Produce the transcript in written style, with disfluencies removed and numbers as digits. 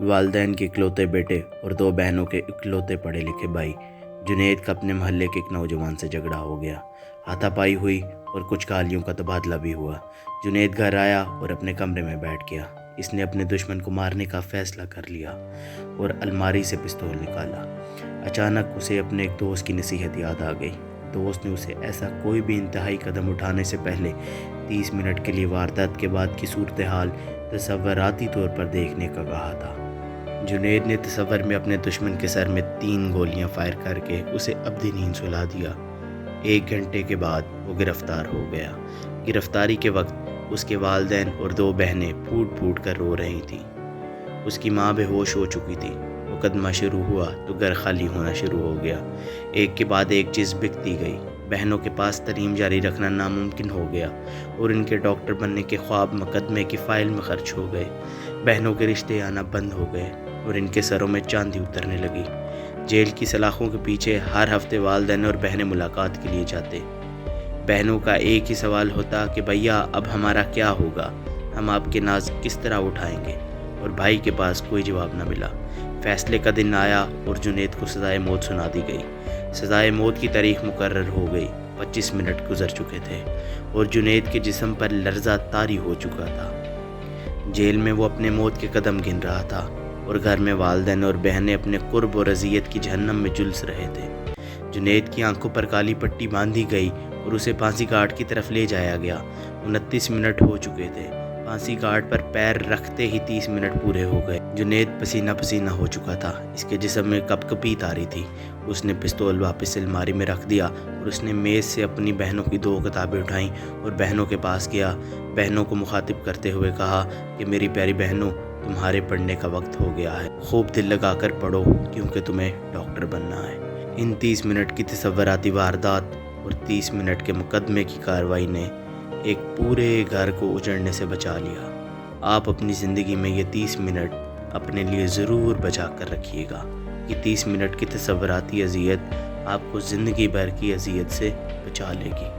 والدین کے اکلوتے بیٹے اور 2 بہنوں کے اکلوتے پڑھے لکھے بھائی جنید کا اپنے محلے کے ایک نوجوان سے جھگڑا ہو گیا۔ ہاتھا پائی ہوئی اور کچھ گالیوں کا تبادلہ بھی ہوا۔ جنید گھر آیا اور اپنے کمرے میں بیٹھ گیا۔ اس نے اپنے دشمن کو مارنے کا فیصلہ کر لیا اور الماری سے پستول نکالا۔ اچانک اسے اپنے ایک دوست کی نصیحت یاد آ گئی۔ دوست نے اسے ایسا کوئی بھی انتہائی قدم اٹھانے سے پہلے 30 منٹ کے لیے واردات کے بعد کی صورتحال تصوراتی طور پر دیکھنے کا کہا تھا۔ جنید نے تصور میں اپنے دشمن کے سر میں 3 گولیاں فائر کر کے اسے ابدی نیند سلا دیا۔ 1 گھنٹے کے بعد وہ گرفتار ہو گیا۔ گرفتاری کے وقت اس کے والدین اور 2 بہنیں پھوٹ پھوٹ کر رو رہی تھیں۔ اس کی ماں بے ہوش ہو چکی تھی۔ مقدمہ شروع ہوا تو گھر خالی ہونا شروع ہو گیا۔ ایک کے بعد ایک چیز بکتی گئی۔ بہنوں کے پاس تعلیم جاری رکھنا ناممکن ہو گیا اور ان کے ڈاکٹر بننے کے خواب مقدمے کی فائل میں خرچ ہو گئے۔ بہنوں کے رشتے آنا بند ہو گئے اور ان کے سروں میں چاندی اترنے لگی۔ جیل کی سلاخوں کے پیچھے ہر ہفتے والدین اور بہنیں ملاقات کے لیے جاتے۔ بہنوں کا ایک ہی سوال ہوتا کہ بھیا اب ہمارا کیا ہوگا، ہم آپ کے ناز کس طرح اٹھائیں گے، اور بھائی کے پاس کوئی جواب نہ ملا۔ فیصلے کا دن آیا اور جنید کو سزائے موت سنا دی گئی۔ سزائے موت کی تاریخ مقرر ہو گئی۔ 25 منٹ گزر چکے تھے اور جنید کے جسم پر لرزہ طاری ہو چکا تھا۔ جیل میں وہ اپنے موت کے قدم گن رہا تھا اور گھر میں والدین اور بہنیں اپنے قرب اور اذیت کی جہنم میں جلس رہے تھے۔ جنید کی آنکھوں پر کالی پٹی باندھی گئی اور اسے پھانسی گھاٹ کی طرف لے جایا گیا۔ 29 منٹ ہو چکے تھے۔ پھانسی گھاٹ پر پیر رکھتے ہی 30 منٹ پورے ہو گئے۔ جنید پسینہ پسینہ ہو چکا تھا۔ اس کے جسم میں کپ کپی تاری تھی۔ اس نے پستول واپس الماری میں رکھ دیا اور اس نے میز سے اپنی بہنوں کی 2 کتابیں اٹھائیں اور بہنوں کے پاس گیا۔ بہنوں کو مخاطب کرتے ہوئے کہا کہ میری پیاری بہنوں، تمہارے پڑھنے کا وقت ہو گیا ہے۔ خوب دل لگا کر پڑھو کیونکہ تمہیں ڈاکٹر بننا ہے۔ ان 30 منٹ کی تصوراتی واردات اور 30 منٹ کے مقدمے کی کارروائی نے ایک پورے گھر کو اجڑنے سے بچا لیا۔ آپ اپنی زندگی میں یہ 30 منٹ اپنے لیے ضرور بچا کر رکھیے گا۔ یہ 30 منٹ کی تصوراتی اذیت آپ کو زندگی بھر کی اذیت سے بچا لے گی۔